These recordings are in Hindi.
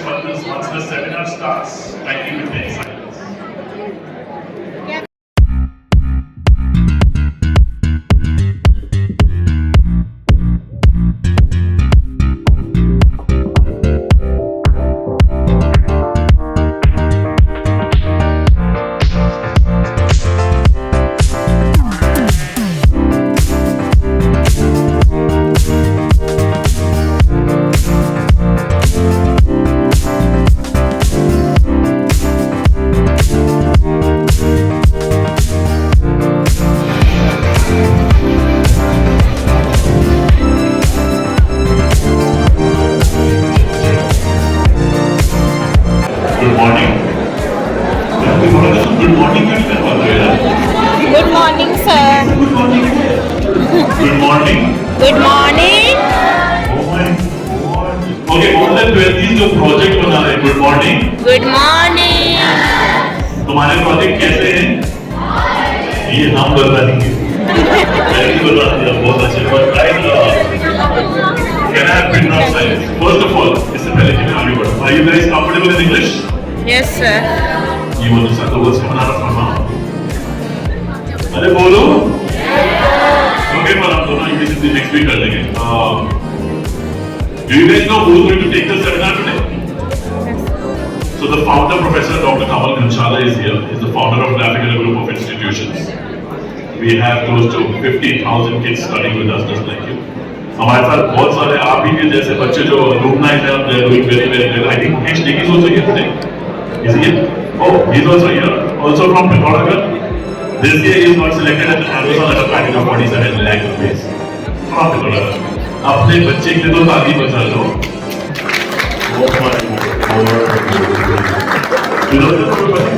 once the seminar starts, kindly maintain silence. Good morning. Good morning. Good morning, sir. Good morning. Good morning. Good morning. Oh my God. Okay, more than 20 जो प्रोजेक्ट बना रहे हैं. Good morning. Good morning. तुम्हारे प्रोजेक्ट कैसे हैं? ये हम बताएंगे. Very good idea. बहुत अच्छे. But can I have bit of silence? First of all, इससे पहले कि मैं आगे बढ़ूं, are you guys comfortable in English? Yes, sir. ये वो दूसरा तो वर्ड्स बना रहा था. अरे बोलो. Okay, पर हम दोनों इंग्लिश हिंदी नेक्स्ट वीक कर लेंगे. Do you guys know who is going to take the seminar today? So the founder, Professor Dr. Kamal Ghanshala, is here. He is the founder of Navigator Group of Institutions. We have close to 50,000 kids studying with us, just like you. हमारे साथ बहुत सारे आप ही के जैसे बच्चे जो alumni हैं, they are doing very well. I think HD is also here today. Is he here? Oh, he is also here. Also from Pithoragarh. This year he got selected as Amazon at a package of 47 lakh rupees. From Pithoragarh. अपने बच्चे के लिए तो ताली बजा लो. Oh my God. You know,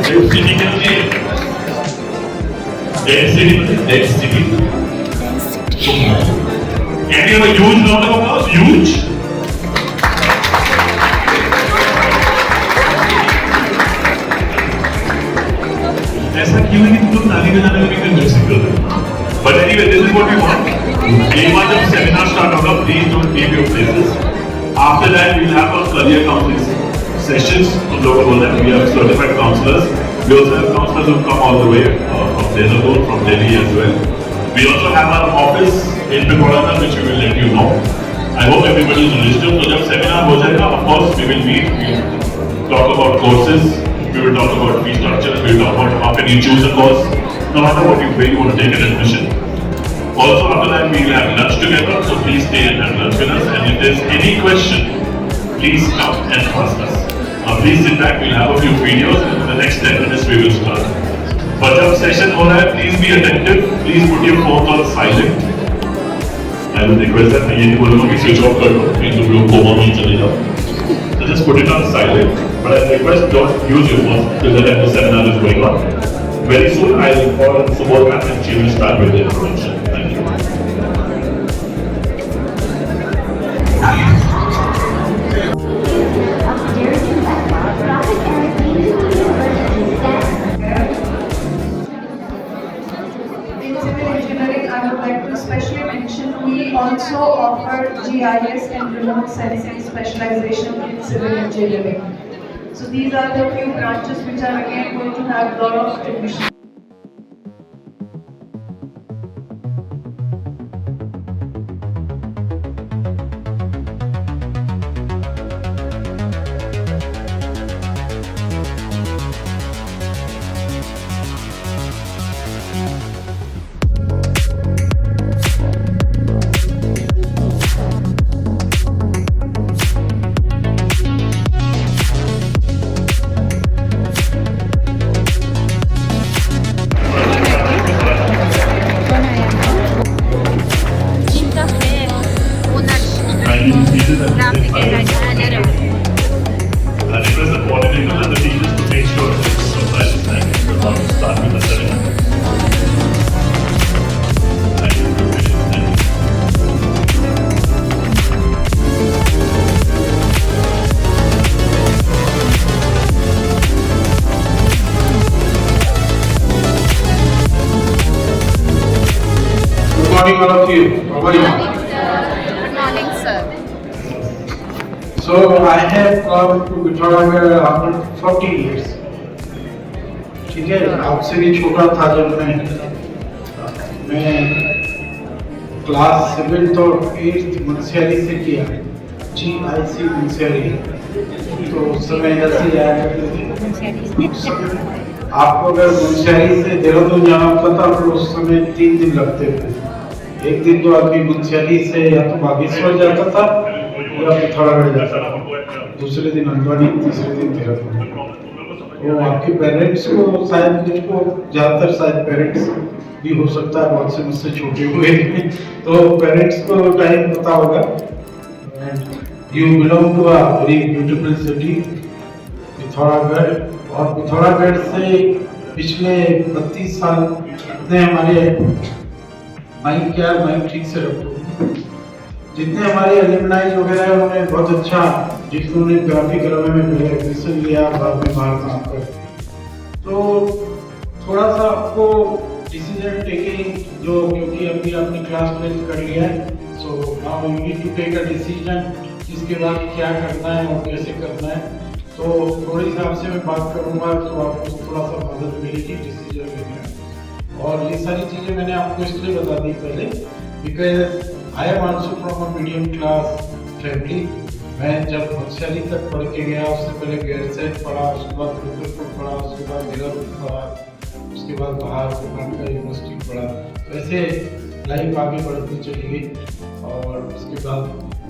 Dead City क्या चाहिए? Dead City. Can you have a huge round of applause? Huge. ऐसा क्यों है कि तुम लोग ताली बजाने में भी इंटरेस्टिंग कर रहे हो? But anyway, this is what we want. एक बार जब सेमिनार स्टार्ट होगा, please don't leave your places. After that, we'll have our career counseling sessions. हम लोग को बोलना है, we have certified counselors. We also have counselors who come all the way from Dehradun, from Delhi as well. We also have our office in Pithoragarh, which we will let you know. I hope everybody is registered. So जब सेमिनार हो जाएगा, of course we will meet. We will talk about courses. We will talk about fee structure. We will talk about how can you choose a course, no matter what way you want to take an admission. Also after that we will have lunch together. So please stay and have lunch with us. And if there's any question, please come and ask us. Please sit back. We'll have a few videos. And in the next 10 minutes we will start. But जब session हो रहा है, please be attentive. Please put your phones on silent. I will request that मैं ये नहीं बोलूँगा कि switch off कर दो, फिर तुम लोग कोमा में चले जाओ. So just put it on silent. But I request don't use your phone till the time the seminar is going on. Very soon I will call Subodh ma'am and she will start with the introduction. Thank you. Especially mention, we also offer GIS and remote sensing specialization in civil engineering. So these are the few branches which are again going to have a lot of admission. morning, all of you. How are you? Good morning, sir. So, I have come to Pithoragarh after 40 years. ठीक है, आपसे भी छोटा था जब मैं क्लास 7th और 8th मुंशियारी से किया, GIC मुंशियारी। तो उस समय ऐसे आया करते थे। आपको अगर मुंशियारी से देहरादून जाना होता था तो उस समय 3 दिन लगते थे। एक दिन तो आदमी मुंशियारी से या तो बागेश्वर जाता था या पिथौरागढ़ जाता था, दूसरे दिन हल्द्वानी, तीसरे दिन देहरादून। तो आपके पेरेंट्स को शायद, मुझको ज़्यादातर शायद पेरेंट्स भी हो सकता है, बहुत से मुझसे छोटे हुए तो पेरेंट्स को टाइम पता होगा। You belong to a very beautiful city Pithoragarh, और पिथौरागढ़ से पिछले 32 साल जितने हमारे माइक ठीक से रखो, जितने हमारे एलुमनाइज वगैरह है उन्होंने बहुत अच्छा, जिन्होंने ग्राफिक एकेडमी में पहले एडमिशन लिया, बाद में बाहर काम कर, तो थोड़ा सा आपको डिसीजन टेकिंग जो, क्योंकि अभी आपने क्लास 12 कर लिया है, so now you need to take a decision इसके बाद क्या करना है और कैसे करना है। तो थोड़ी सी आपसे मैं बात करूंगा तो आपको थोड़ा सा मदद मिलेगी डिसीजन लेने में। और ये सारी चीज़ें मैंने आपको इसलिए बता दी पहले, because I am also from a medium class family. मैं जब मुंशियारी तक पढ़ के गया, उससे पहले गैरसैंण पढ़ा, उसके बाद रुद्रपुर पढ़ा, उसके बाद देहरादून पढ़ा, उसके बाद बाहर का यूनिवर्सिटी पढ़ा। वैसे लाइफ आगे बढ़ती चली गई, और उसके बाद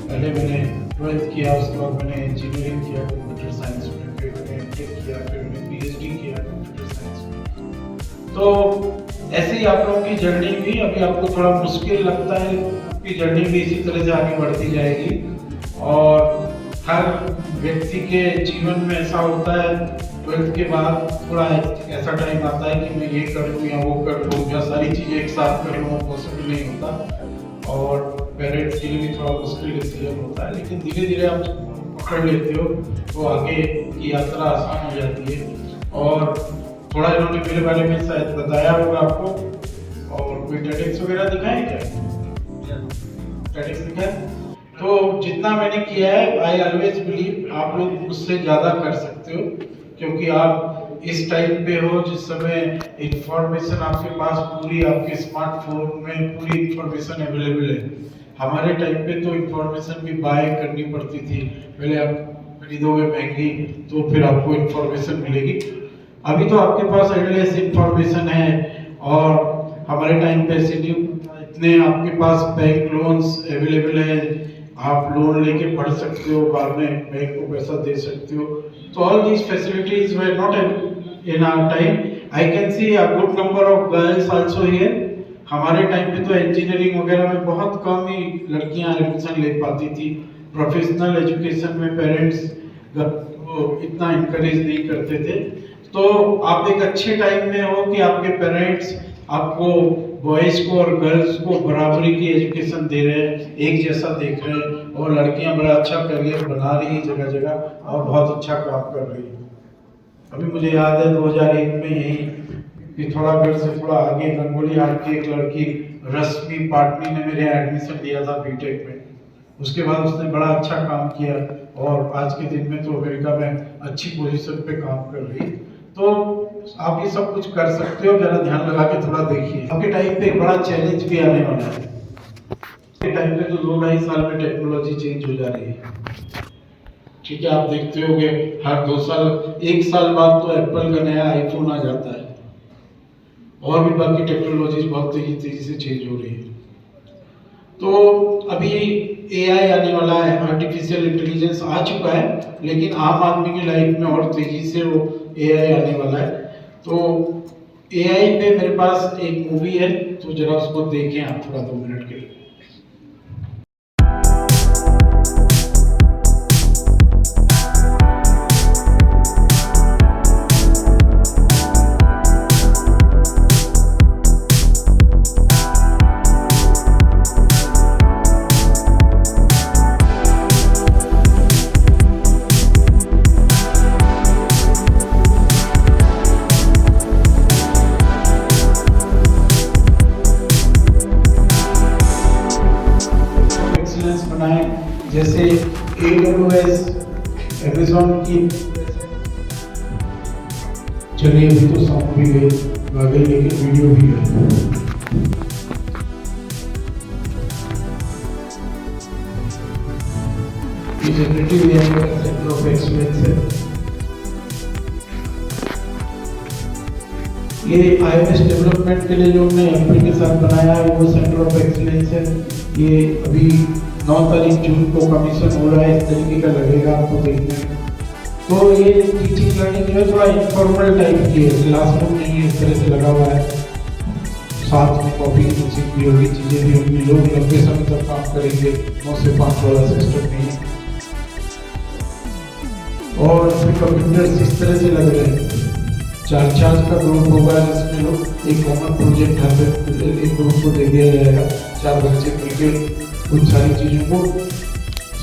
पहले मैंने 12th किया, उसके बाद मैंने इंजीनियरिंग किया कंप्यूटर साइंस में, फिर मैंने एमटेक किया, फिर मैंने PhD किया कंप्यूटर साइंस में। तो ऐसे ही आप लोगों की जर्नी भी, अभी आपको थोड़ा मुश्किल लगता है, आपकी जर्नी भी इसी तरह से आगे बढ़ती जाएगी। और हर व्यक्ति के जीवन में ऐसा होता है 12th के बाद थोड़ा ऐसा टाइम आता है कि मैं ये कर लूँ या वो कर लूँ या सारी चीज़ें एक साथ कर लूँ, पॉसिबल नहीं होता, और पेरेंट्स के लिए भी थोड़ा मुश्किल डिसीजन होता है। लेकिन धीरे धीरे आप पकड़ लेते हो तो आगे की यात्रा आसान हो जाती है। और थोड़ा इन्होंने मेरे बारे में शायद बताया होगा आपको, और कोई टेडिक्स वगैरह दिखाए क्या? टेडिक्स दिखाए? तो जितना मैंने किया है, आई ऑलवेज बिलीव आप लोग मुझसे ज़्यादा कर सकते हो, क्योंकि आप इस टाइम पे हो जिस समय इंफॉर्मेशन आपके पास पूरी, आपके स्मार्टफोन में पूरी इंफॉर्मेशन अवेलेबल है। हमारे टाइम पे तो इंफॉर्मेशन भी बाय करनी पड़ती थी, पहले आप खरीदोगे महंगी तो फिर आपको इंफॉर्मेशन मिलेगी। अभी तो आपके पास एंडलेस इंफॉर्मेशन है, और हमारे टाइम पे इतने आपके पास बैंक लोन्स अवेलेबल है, आप लोन लेके पढ़ सकते हो, बाद में बैंक को पैसा दे सकते हो। तो all these facilities were not in our time. I can see a good number of girls also here. हमारे टाइम पे तो इंजीनियरिंग वगैरह में बहुत कम ही लड़कियां एडमिशन ले पाती थी। प्रोफेशनल एजुकेशन में पेरेंट्स इतना इनकरेज नहीं करते थे। तो आप एक अच्छे टाइम में हो कि आपके पेरेंट्स आपको बॉयज़ को और गर्ल्स को बराबरी की एजुकेशन दे रहे हैं, एक जैसा देख रहे हैं, और लड़कियां बड़ा अच्छा करियर बना रही हैं जगह जगह, और बहुत अच्छा काम कर रही हैं। अभी मुझे याद है 2001 में यही पिथौरागढ़ से थोड़ा आगे रंगोली आर्ट की एक लड़की रश्मि पाटनी ने मेरे एडमिशन लिया था बीटेक में। उसके बाद उसने बड़ा अच्छा काम किया, और आज के दिन में तो अमेरिका में अच्छी पोजीशन पे काम कर रही है। तो आप ये सब कुछ कर सकते हो, जरा ध्यान लगा के थोड़ा देखिए। आपके टाइम पे एक बड़ा चैलेंज भी आने वाला है। आपके टाइम पे तो 2-2.5 साल में टेक्नोलॉजी चेंज हो जा रही है। ठीक है, आप देखते होंगे हर 2 साल, 1 साल बाद तो एप्पल का नया आईफोन आ जाता है, और भी बाकी टेक्नोलॉजीज बहुत तेजी से चेंज हो रही है। तो अभी AI आने वाला है, आर्टिफिशियल इंटेलिजेंस आ चुका है, लेकिन आम आदमी की लाइफ में और तेजी से वो AI आने वाला है। तो AI पे मेरे पास एक मूवी है, तो जरा उसको देखें आप थोड़ा 2 मिनट के लिए। जैसे AWS अमेज़न की। चलिए अभी तो साउंड भी गई लेकिन वीडियो भी है। ये जनरेटिव एआई का सेंटर ऑफ एक्सीलेंस है। ये आईओएस डेवलपमेंट के लिए जो हमने एमपी के साथ बनाया है वो सेंटर ऑफ एक्सीलेंस है। ये अभी 9 तारीख जून को कमीशन हो रहा है, इस तरीके का लगेगा आपको देखने में। तो ये टीचिंग लर्निंग जो है थोड़ा इनफॉर्मल टाइप की है, क्लासरूम नहीं है, इस तरह से लगा हुआ है। साथ में कॉपी कोचिंग भी होगी, चीज़ें भी होंगी, लोग लंबे समय तक काम करेंगे, 9 से 5 वाला सिस्टम नहीं है। और इसमें कंप्यूटर्स इस तरह से लग रहे हैं, 4 का ग्रुप होगा जिसमें लोग एक कॉमन प्रोजेक्ट एक ग्रुप को दे दिया जाएगा, 4 बच्चे मिलकर कुछ सारी चीज़ों को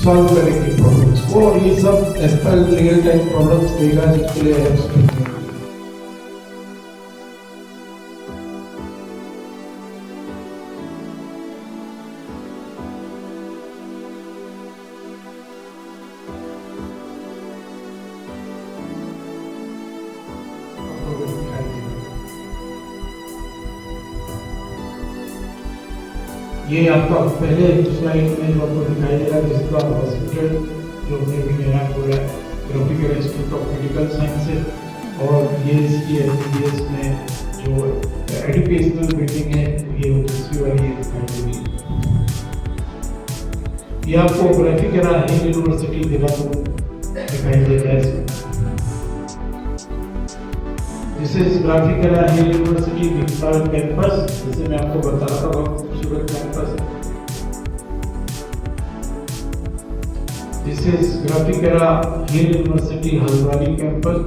सॉल्व करेंगे प्रॉब्लम्स को, और ये सब एस्पेल रियल टाइम प्रॉब्लम्स देगा जिसके लिए एप्स बनेंगे। ये आपका पहले स्लाइड में जो आपको दिखाई दे रहा है जिसका हॉस्पिटल जो हमने भी नया खोला है, graphical institute of medical sciences, और ये इसकी एमबीबीएस में जो एजुकेशनल बिल्डिंग है ये दूसरी वाली ये दिखाई दे रही है। ये आपको ग्राफिकल यूनिवर्सिटी देहरादून दिखाई दे रहा है इसमें। This is Graphical University Viktar campus, जिसे मैं आपको बता रहा था बहुत खूबसूरत कैंपस है। This is Graphical University Haldwani campus.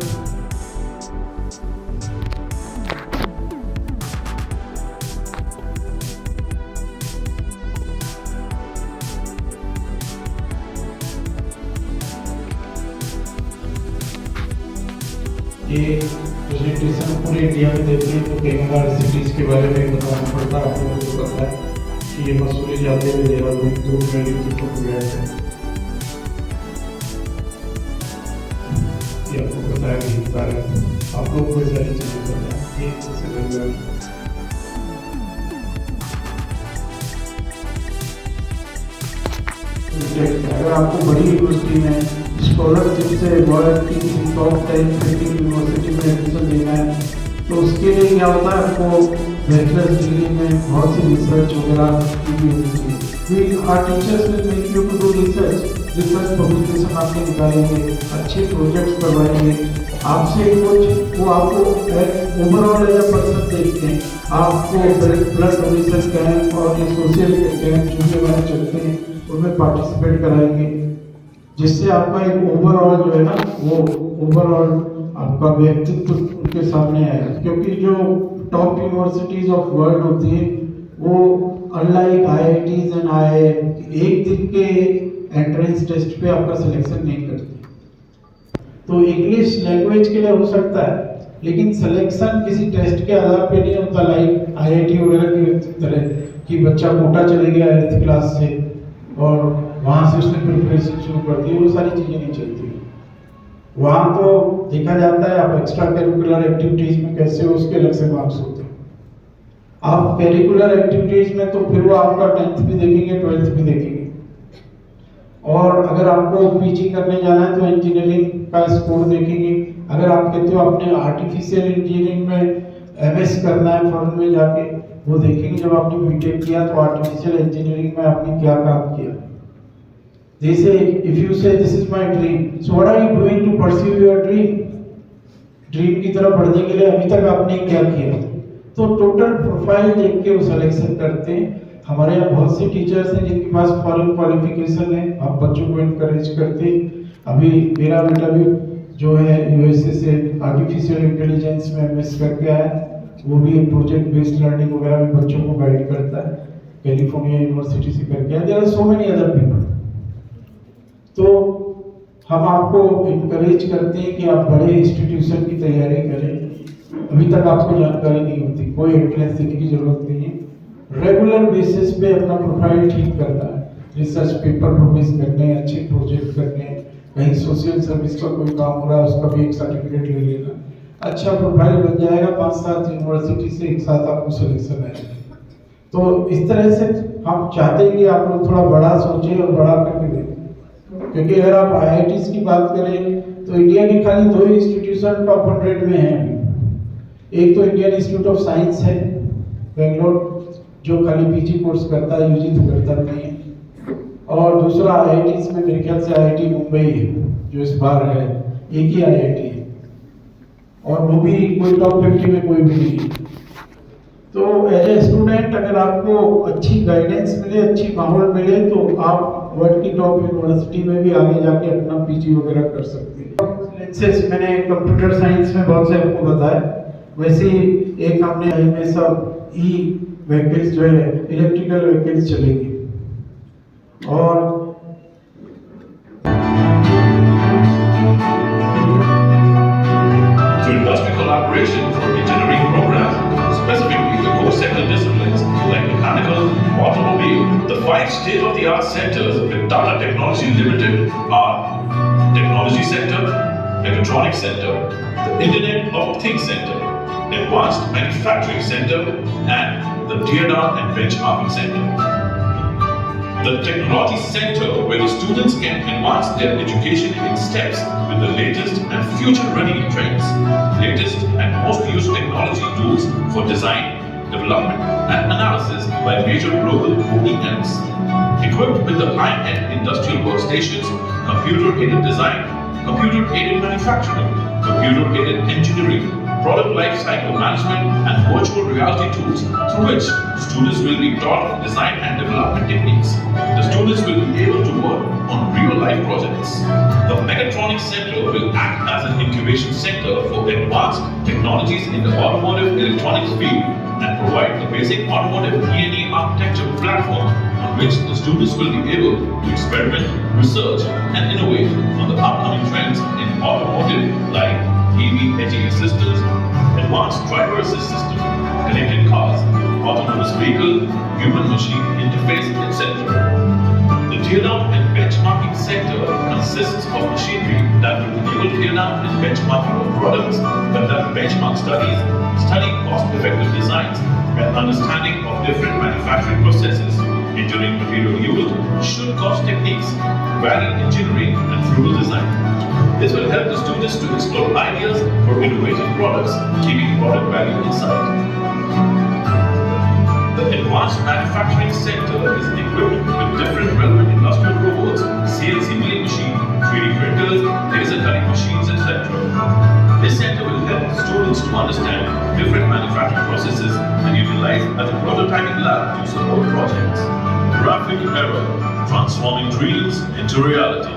ये प्रेजेंटेशन पूरे इंडिया में देते हैं तो कई बार सिटीज़ के बारे में बताना पड़ता है। आप लोगों को पता है कि ये मसूरी जाते हुए देहरादून दूर में को गया है, ये आपको पता है कि सारे आप लोग को सारी चीज़ें पता है। ये सबसे पहले अगर आपको बड़ी यूनिवर्सिटी में स्कॉलरशिप से वर्ल्ड की टॉप 10 यूनिवर्सिटी में एडमिशन लेना है तो उसके लिए क्या होता है, आपको बैचलर्स डिग्री में बहुत सी रिसर्च वगैरह की भी होनी चाहिए। Our teachers will make you to do research publication आपके निकालेंगे, अच्छे प्रोजेक्ट्स करवाएंगे आपसे कुछ, वो आपको ओवरऑल एज अ पर्सन देखते हैं। आपको ब्लड डोनेशन कैंप और ये सोशल कैंप जो भी हमारे चलते हैं उनमें पार्टिसिपेट कराएंगे, जिससे आपका एक ओवरऑल जो है ना वो ओवरऑल आपका व्यक्तित्व उनके सामने आएगा। क्योंकि जो टॉप यूनिवर्सिटीज ऑफ वर्ल्ड होती है वो अनलाइक आईआईटीज एंड आईआईएम एक दिन के एंट्रेंस टेस्ट पे आपका सिलेक्शन नहीं करती। तो इंग्लिश लैंग्वेज के लिए हो सकता है लेकिन सिलेक्शन किसी टेस्ट के आधार पे नहीं होता, लाइक आईआईटी वगैरह की तरह कि बच्चा कोटा चले गया 8th क्लास से और वहाँ से उसने प्रिपरेशन शुरू कर दी, वो सारी चीज़ें नहीं चलती। वहाँ तो देखा जाता है आप एक्स्ट्रा करिकुलर एक्टिविटीज़ में कैसे हो, उसके अलग से मार्क्स होते हैं। आप करिकुलर एक्टिविटीज़ में तो फिर वो आपका 10th भी देखेंगे 12th भी देखेंगे। और अगर आपको पीजी करने जाना है तो इंजीनियरिंग का स्कोर देखेंगे। अगर आप कहते हो आपने आर्टिफिशियल इंजीनियरिंग में एमएस करना है फॉरेन में जाके, वो देखेंगे जब आपने बीटेक किया तो आर्टिफिशियल इंजीनियरिंग में आपने क्या काम किया। They say, if you say this is my dream, so what are you doing to pursue your dream? Dream की तरफ बढ़ने के लिए अभी तक आपने क्या किया? तो टोटल प्रोफाइल देख के वो सिलेक्शन करते हैं। हमारे यहाँ बहुत से टीचर्स हैं जिनके पास फॉरेन क्वालिफिकेशन है, हम बच्चों को इनकरेज करते हैं। अभी मेरा बेटा भी जो है यूएसए से आर्टिफिशियल इंटेलिजेंस में एमएस करके आया, वो भी प्रोजेक्ट बेस्ड लर्निंग वगैरह में बच्चों को गाइड करता है, कैलिफोर्निया यूनिवर्सिटी से करके आया। There are so many other people. तो हम आपको इनकरेज करते हैं कि आप बड़े इंस्टीट्यूशन की तैयारी करें। अभी तक आपको जानकारी नहीं होती, कोई एंट्रेंस देने की जरूरत नहीं है। रेगुलर बेसिस पे अपना प्रोफाइल ठीक करना है, रिसर्च पेपर पब्लिश करने हैं, अच्छे प्रोजेक्ट करने हैं, कहीं सोशल सर्विस का कोई काम हो रहा है उसका भी एक सर्टिफिकेट ले लेना, अच्छा प्रोफाइल बन जाएगा, 5-7 यूनिवर्सिटी से एक साथ आपको सिलेक्शन आएगा। तो इस तरह से हम चाहते हैं कि आप लोग थोड़ा बड़ा सोचें और बड़ा करके दें, क्योंकि अगर आप IITs की बात करें तो इंडिया की खाली 2 इंस्टीट्यूशन टॉप 100 में हैं अभी। एक तो इंडियन इंस्टीट्यूट ऑफ साइंस है बेंगलोर, जो खाली PG कोर्स करता है, UG तो करता नहीं है, और दूसरा IITs में मेरे ख्याल से IIT मुंबई है जो इस बार है, एक ही IIT है, और वो भी कोई टॉप 50 में कोई भी नहीं। तो एज ए स्टूडेंट अगर आपको अच्छी गाइडेंस मिले, अच्छी माहौल मिले, तो आप वर्ल्ड की टॉप यूनिवर्सिटी में भी आगे जाके अपना PG वगैरह कर सकते हैं। लेक्चर्स मैंने कंप्यूटर साइंस में बहुत से आपको बताया, वैसे एक हमने में सब व्हीकल्स जो है इलेक्ट्रिकल व्हीकल्स चलेंगे, और Through industry collaboration for engineering programs, specifically the core sector disciplines like mechanical, automobile, the 5 state-of-the-art centers with Tata Technology Limited are Technology Center, Mechatronics Center, the Internet of Things Center, Advanced Manufacturing Center, and the Teardown and Benchmarking Center. The Technology Center, where the students can advance their education in steps with the latest and future-ready trends, latest and most used technology tools for design, development, and analysis by major global OEMs. Equipped with the high-end industrial workstations, computer-aided design, computer-aided manufacturing, computer-aided engineering, product lifecycle management, and virtual reality tools through which students will be taught design and development techniques. The students will be able to work on real-life projects. The Mechatronics Center will act as an incubation center for advanced technologies in the automotive electronics field and provide the basic automotive E&E architecture platform on which the students will be able to experiment, research, and innovate on the upcoming trends in automotive like EV edging systems, advanced driver assist system, connected cars, autonomous vehicle, human-machine interface, etc. The teardown and benchmarking sector consists of machinery that will enable teardown and benchmarking of products, conduct benchmark studies, study cost-effective designs, and understanding of different manufacturing processes, engineering material used, should cost techniques, value engineering, and frugal design. This will help the students to explore ideas for innovative products, keeping product value in sight. The Advanced Manufacturing Center is equipped with different relevant industrial robots, CNC milling machine, 3D printers, laser cutting machines, etc. This center will help the students to understand different manufacturing processes and utilize as a prototyping lab to support projects. Graphic Era, transforming dreams into reality.